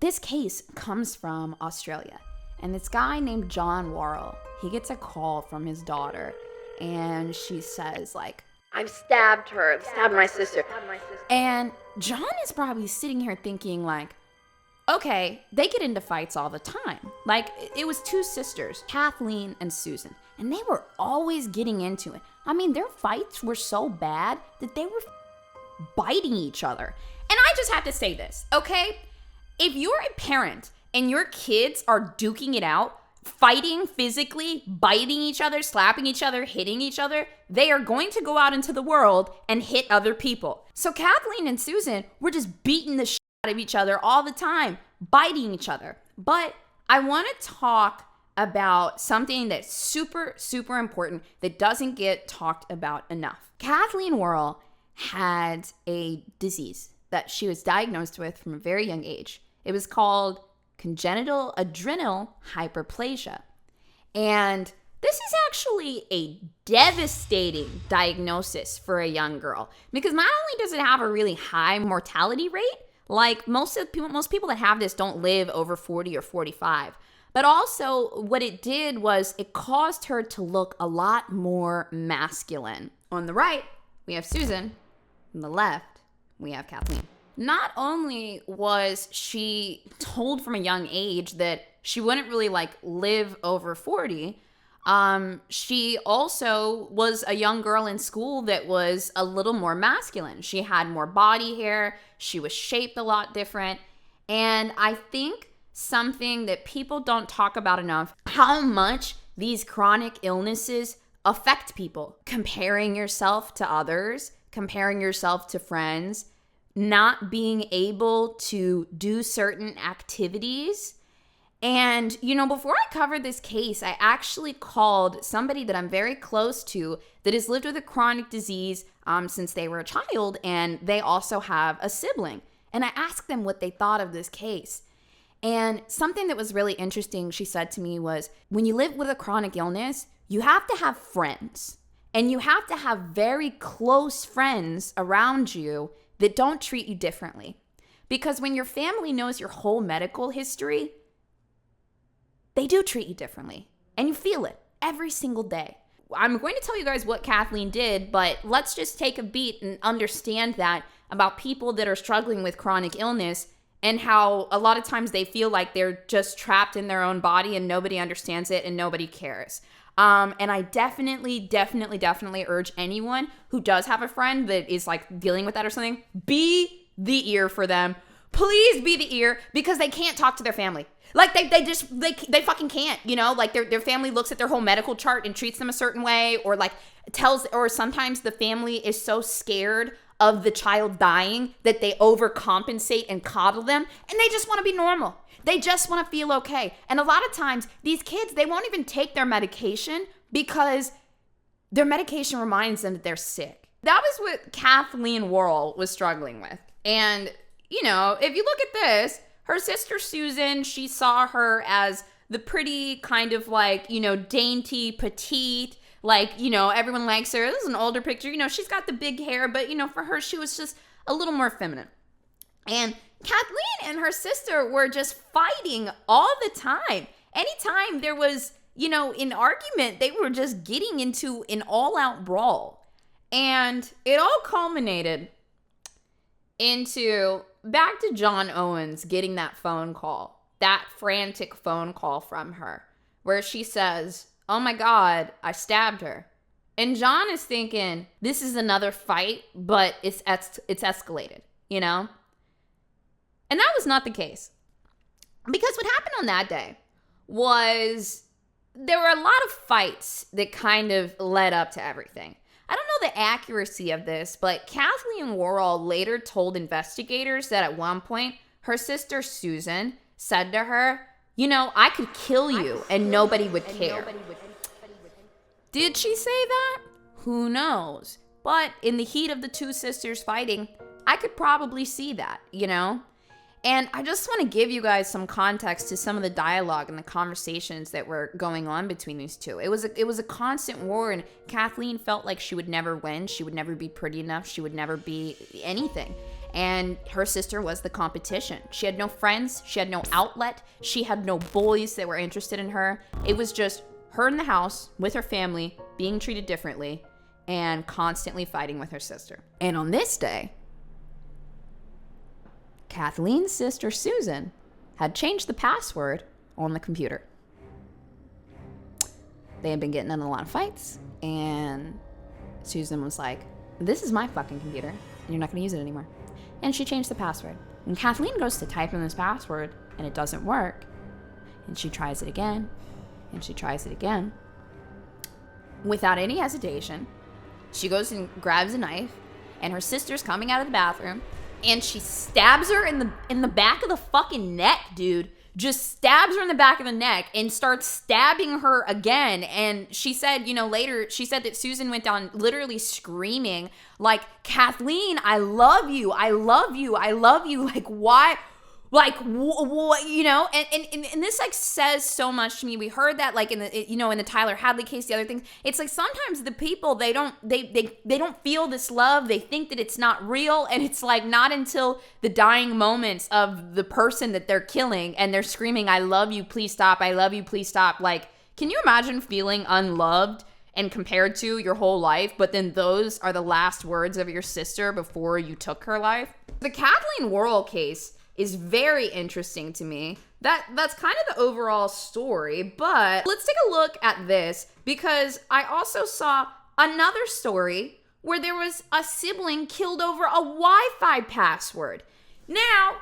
this case comes from Australia. And this guy named John Worrell, he gets a call from his daughter. And she says, like, I've stabbed her. Stabbed my sister. And John is probably sitting here thinking, like, okay, they get into fights all the time. Like, it was two sisters, Kathleen and Susan, and they were always getting into it. I mean, their fights were so bad that they were biting each other. And I just have to say this, okay? If you're a parent and your kids are duking it out, fighting physically, biting each other, slapping each other, hitting each other, they are going to go out into the world and hit other people. So Kathleen and Susan were just beating the shit out of each other all the time, biting each other. But I want to talk about something that's super, super important that doesn't get talked about enough. Kathleen Worrell had a disease that she was diagnosed with from a very young age. It was called congenital adrenal hyperplasia. And this is actually a devastating diagnosis for a young girl because not only does it have a really high mortality rate, like most people that have this don't live over 40 or 45, but also what it did was it caused her to look a lot more masculine. On the right, we have Susan. On the left, we have Kathleen. Not only was she told from a young age that she wouldn't really live over 40, she also was a young girl in school that was a little more masculine. She had more body hair. She was shaped a lot different. And I think something that people don't talk about enough, how much these chronic illnesses affect people. Comparing yourself to others, comparing yourself to friends, not being able to do certain activities. And, before I covered this case, I actually called somebody that I'm very close to that has lived with a chronic disease since they were a child, and they also have a sibling. And I asked them what they thought of this case. And something that was really interesting, she said to me, was when you live with a chronic illness, you have to have friends. And you have to have very close friends around you that don't treat you differently. Because when your family knows your whole medical history, they do treat you differently. And you feel it every single day. I'm going to tell you guys what Kathleen did, but let's just take a beat and understand that about people that are struggling with chronic illness and how a lot of times they feel like they're just trapped in their own body and nobody understands it and nobody cares. And I definitely urge anyone who does have a friend that is dealing with that or something, be the ear for them. Please be the ear, because they can't talk to their family. They fucking can't, their family looks at their whole medical chart and treats them a certain way, or or sometimes the family is so scared of the child dying that they overcompensate and coddle them, and they just want to be normal. They just want to feel okay. And a lot of times, these kids, they won't even take their medication because their medication reminds them that they're sick. That was what Kathleen Worrell was struggling with. And, if you look at this, her sister Susan, she saw her as the pretty kind of dainty, petite, everyone likes her. This is an older picture. She's got the big hair, but, for her, she was just a little more feminine. And Kathleen and her sister were just fighting all the time. Anytime there was, an argument, they were just getting into an all-out brawl. And it all culminated into back to John Owens getting that phone call, that frantic phone call from her, where she says, "Oh my God, I stabbed her." And John is thinking, this is another fight, but it's escalated, And that was not the case. Because what happened on that day was there were a lot of fights that kind of led up to everything. I don't know the accuracy of this, but Kathleen Worrell later told investigators that at one point, her sister Susan said to her, I could kill you and nobody would care. Did she say that? Who knows? But in the heat of the two sisters fighting, I could probably see that, And I just want to give you guys some context to some of the dialogue and the conversations that were going on between these two. It was a constant war, and Kathleen felt like she would never win. She would never be pretty enough. She would never be anything. and her sister was the competition. She had no friends, she had no outlet, she had no boys that were interested in her. It was just her in the house with her family, being treated differently, and constantly fighting with her sister. And on this day, Kathleen's sister Susan had changed the password on the computer. They had been getting in a lot of fights, and Susan was like, this is my fucking computer, and you're not gonna use it anymore. And she changed the password. And Kathleen goes to type in this password, and it doesn't work. And she tries it again, and she tries it again. Without any hesitation, she goes and grabs a knife, and her sister's coming out of the bathroom, and she stabs her in the back of the fucking neck, dude. Just stabs her in the back of the neck and starts stabbing her again. And she said, later, she said that Susan went down literally screaming, like, Kathleen, I love you. I love you. I love you. Like, why? Like, what, and this like says so much to me. We heard that like in the Tyler Hadley case, the other things. It's like sometimes the people, they don't feel this love. They think that it's not real. And it's like not until the dying moments of the person that they're killing and they're screaming, I love you, please stop. I love you, please stop. Like, can you imagine feeling unloved and compared to your whole life, but then those are the last words of your sister before you took her life? The Kathleen Worrell case is very interesting to me. That's kind of the overall story, but let's take a look at this because I also saw another story where there was a sibling killed over a Wi-Fi password. Now,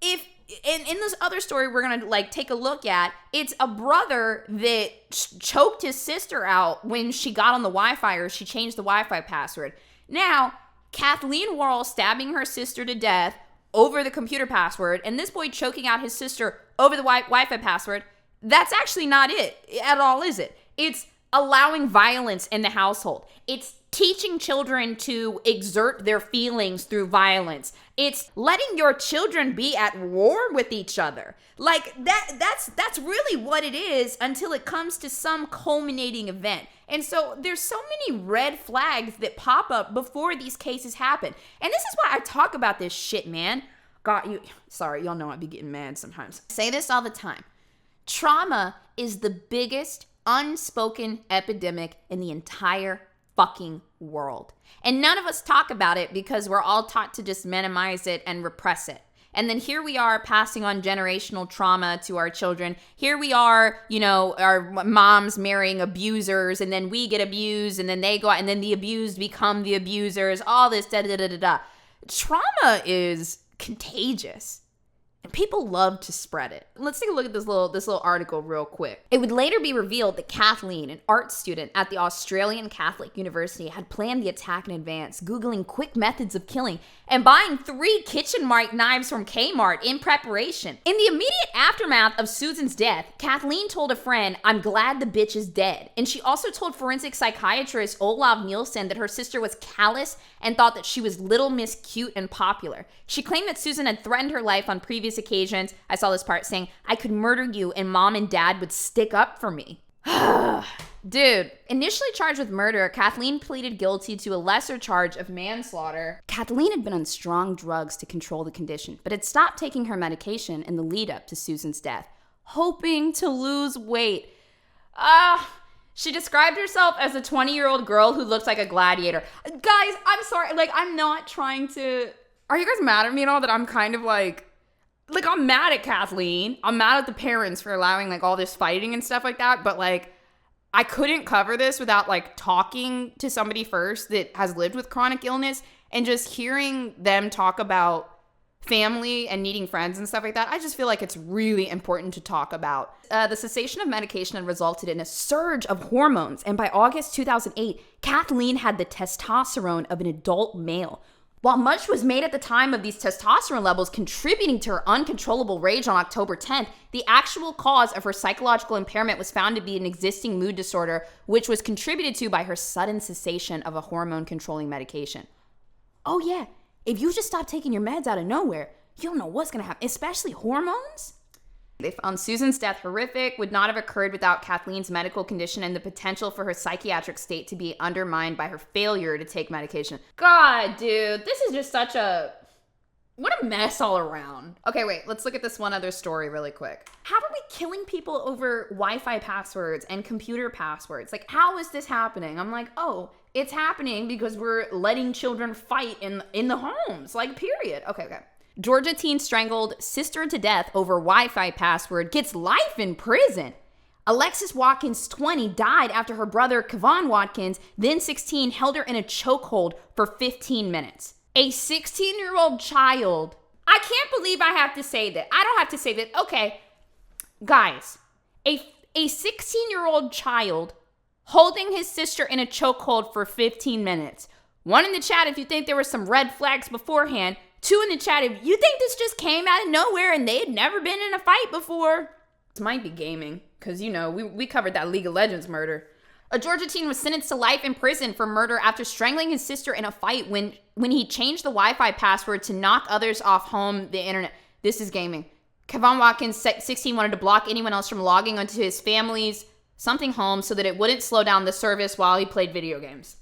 if in this other story we're gonna like take a look at, it's a brother that choked his sister out when she got on the Wi-Fi or she changed the Wi-Fi password. Now, Kathleen Worrell stabbing her sister to death over the computer password, and this boy choking out his sister over the Wi-Fi password, that's actually not it at all, is it? It's allowing violence in the household. It's teaching children to exert their feelings through violence. It's letting your children be at war with each other. Like that's really what it is until it comes to some culminating event. And so there's so many red flags that pop up before these cases happen. And this is why I talk about this shit, man. Sorry, y'all know I be getting mad sometimes. I say this all the time. Trauma is the biggest unspoken epidemic in the entire fucking world. And none of us talk about it because we're all taught to just minimize it and repress it. And then here we are passing on generational trauma to our children. Here we are, our moms marrying abusers, and then we get abused, and then they go out, and then the abused become the abusers, all this da-da-da-da-da. Trauma is contagious. And people love to spread it. Let's take a look at this little article real quick. It would later be revealed that Kathleen, an art student at the Australian Catholic University, had planned the attack in advance, Googling quick methods of killing and buying 3 kitchen knives from Kmart in preparation. In the immediate aftermath of Susan's death, Kathleen told a friend, I'm glad the bitch is dead. And she also told forensic psychiatrist Olav Nielsen that her sister was callous and thought that she was Little Miss Cute and popular. She claimed that Susan had threatened her life on previous occasions. I saw this part saying, I could murder you and mom and dad would stick up for me. Dude, initially charged with murder, Kathleen pleaded guilty to a lesser charge of manslaughter. Kathleen had been on strong drugs to control the condition, but had stopped taking her medication in the lead up to Susan's death, hoping to lose weight. She described herself as a 20-year-old girl who looks like a gladiator. Guys, I'm sorry, I'm not trying to... Are you guys mad at me at all that I'm kind of I'm mad at Kathleen. I'm mad at the parents for allowing all this fighting and stuff like that. But I couldn't cover this without talking to somebody first that has lived with chronic illness and just hearing them talk about family and needing friends and stuff like that. I just feel like it's really important to talk about. The cessation of medication had resulted in a surge of hormones. And by August 2008, Kathleen had the testosterone of an adult male. While much was made at the time of these testosterone levels contributing to her uncontrollable rage on October 10th, the actual cause of her psychological impairment was found to be an existing mood disorder, which was contributed to by her sudden cessation of a hormone-controlling medication. Oh yeah, if you just stop taking your meds out of nowhere, you don't know what's gonna happen, especially hormones. They found Susan's death horrific, would not have occurred without Kathleen's medical condition and the potential for her psychiatric state to be undermined by her failure to take medication. God, dude, this is just such a What a mess all around. Okay, wait, let's look at this one other story really quick. How are we killing people over Wi-Fi passwords and computer passwords? Like, how is this happening? I'm like, oh, it's happening because we're letting children fight in the homes, like, period. Okay. Georgia teen strangled sister to death over Wi-Fi password, gets life in prison. Alexis Watkins, 20, died after her brother, Kevon Watkins, then 16, held her in a chokehold for 15 minutes. A 16-year-old child. I can't believe I have to say that. I don't have to say that. Okay, guys, a 16-year-old child holding his sister in a chokehold for 15 minutes. 1 in the chat if you think there were some red flags beforehand. 2 in the chat if you think this just came out of nowhere and they had never been in a fight before. This might be gaming, because, you know, we covered that League of Legends murder. A Georgia teen was sentenced to life in prison for murder after strangling his sister in a fight when he changed the Wi-Fi password to knock others off the internet. This is gaming. Kevon Watkins, 16, wanted to block anyone else from logging onto his family's something home so that it wouldn't slow down the service while he played video games.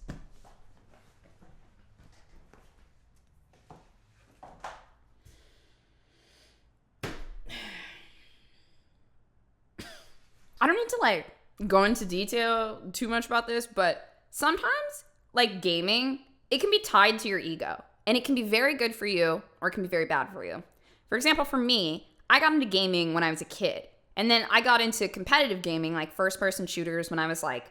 I don't need to, like, go into detail too much about this, but sometimes, like, gaming, it can be tied to your ego, and it can be very good for you or it can be very bad for you. For example, for me, I got into gaming when I was a kid, and then I got into competitive gaming, like first-person shooters, when I was like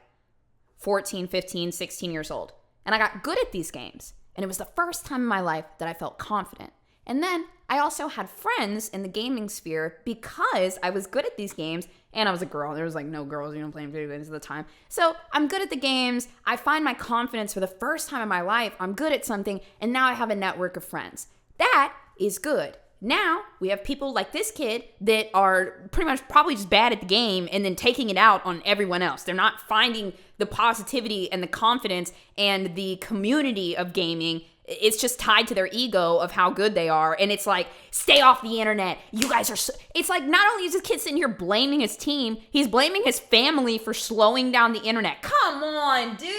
14, 15, 16 years old, and I got good at these games, and it was the first time in my life that I felt confident. And then I also had friends in the gaming sphere because I was good at these games, and I was a girl. There was like no girls, playing video games at the time. So I'm good at the games. I find my confidence for the first time in my life. I'm good at something, and now I have a network of friends. That is good. Now we have people like this kid that are pretty much probably just bad at the game and then taking it out on everyone else. They're not finding the positivity and the confidence and the community of gaming. It's just tied to their ego of how good they are. And it's like, stay off the internet. You guys are it's like, not only is this kid sitting here blaming his team, he's blaming his family for slowing down the internet. Come on, dude.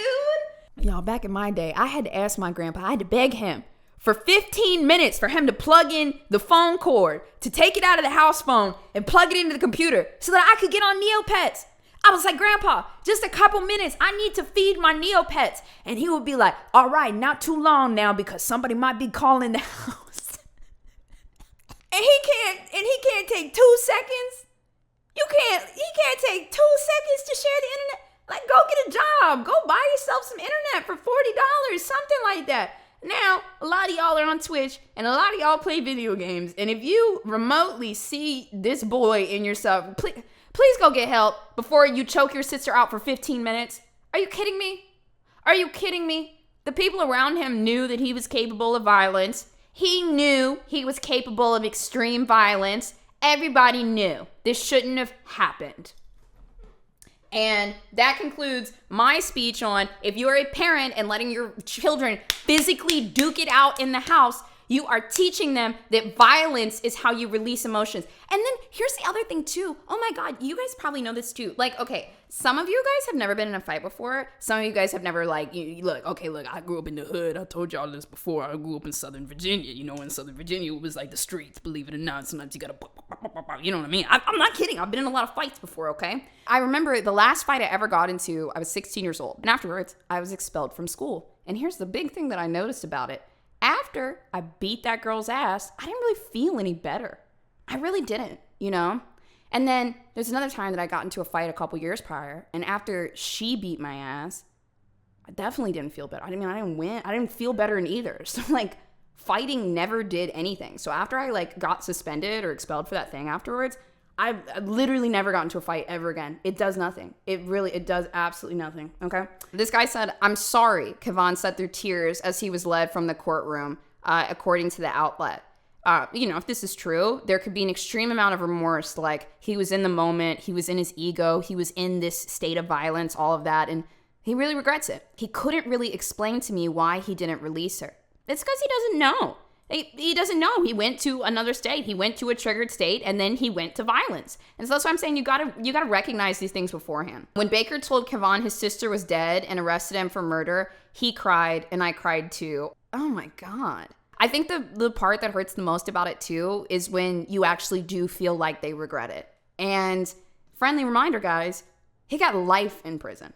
Y'all, back in my day, I had to ask my grandpa, I had to beg him for 15 minutes for him to plug in the phone cord, to take it out of the house phone and plug it into the computer so that I could get on Neopets. I was like, Grandpa, just a couple minutes. I need to feed my Neopets. And he would be like, all right, not too long now because somebody might be calling the house. and he can't take 2 seconds. He can't take 2 seconds to share the internet. Like, go get a job. Go buy yourself some internet for $40, something like that. Now, a lot of y'all are on Twitch and a lot of y'all play video games. And if you remotely see this boy in yourself, please go get help before you choke your sister out for 15 minutes. Are you kidding me? Are you kidding me? The people around him knew that he was capable of violence. He knew he was capable of extreme violence. Everybody knew this shouldn't have happened. And that concludes my speech on if you're a parent and letting your children physically duke it out in the house, you are teaching them that violence is how you release emotions. And then here's the other thing too. Oh my God, you guys probably know this too. Like, okay, some of you guys have never been in a fight before. Some of you guys have never look, I grew up in the hood. I told y'all this before. I grew up in Southern Virginia. You know, in Southern Virginia, it was like the streets, believe it or not. Sometimes you gotta, you know what I mean? I'm not kidding. I've been in a lot of fights before, okay? I remember the last fight I ever got into, I was 16 years old. And afterwards, I was expelled from school. And here's the big thing that I noticed about it. After I beat that girl's ass, I didn't really feel any better. I really didn't, you know? And then there's another time that I got into a fight a couple years prior, and after she beat my ass, I definitely didn't feel better. I didn't win. I didn't feel better in either. So, like, fighting never did anything. So after I, like, got suspended or expelled for that thing afterwards, I literally never got into a fight ever again. It does nothing. It does absolutely nothing, okay? This guy said, I'm sorry, Kevon said through tears as he was led from the courtroom, according to the outlet. If this is true, there could be an extreme amount of remorse, like he was in the moment, he was in his ego, he was in this state of violence, all of that, and he really regrets it. He couldn't really explain to me why he didn't release her. It's because he doesn't know. He doesn't know. He went to another state. He went to a triggered state, and then he went to violence. And so that's why I'm saying you gotta recognize these things beforehand. When Baker told Kevon his sister was dead and arrested him for murder, he cried, and I cried too. Oh my God. I think the part that hurts the most about it too is when you actually do feel like they regret it. And friendly reminder, guys, he got life in prison.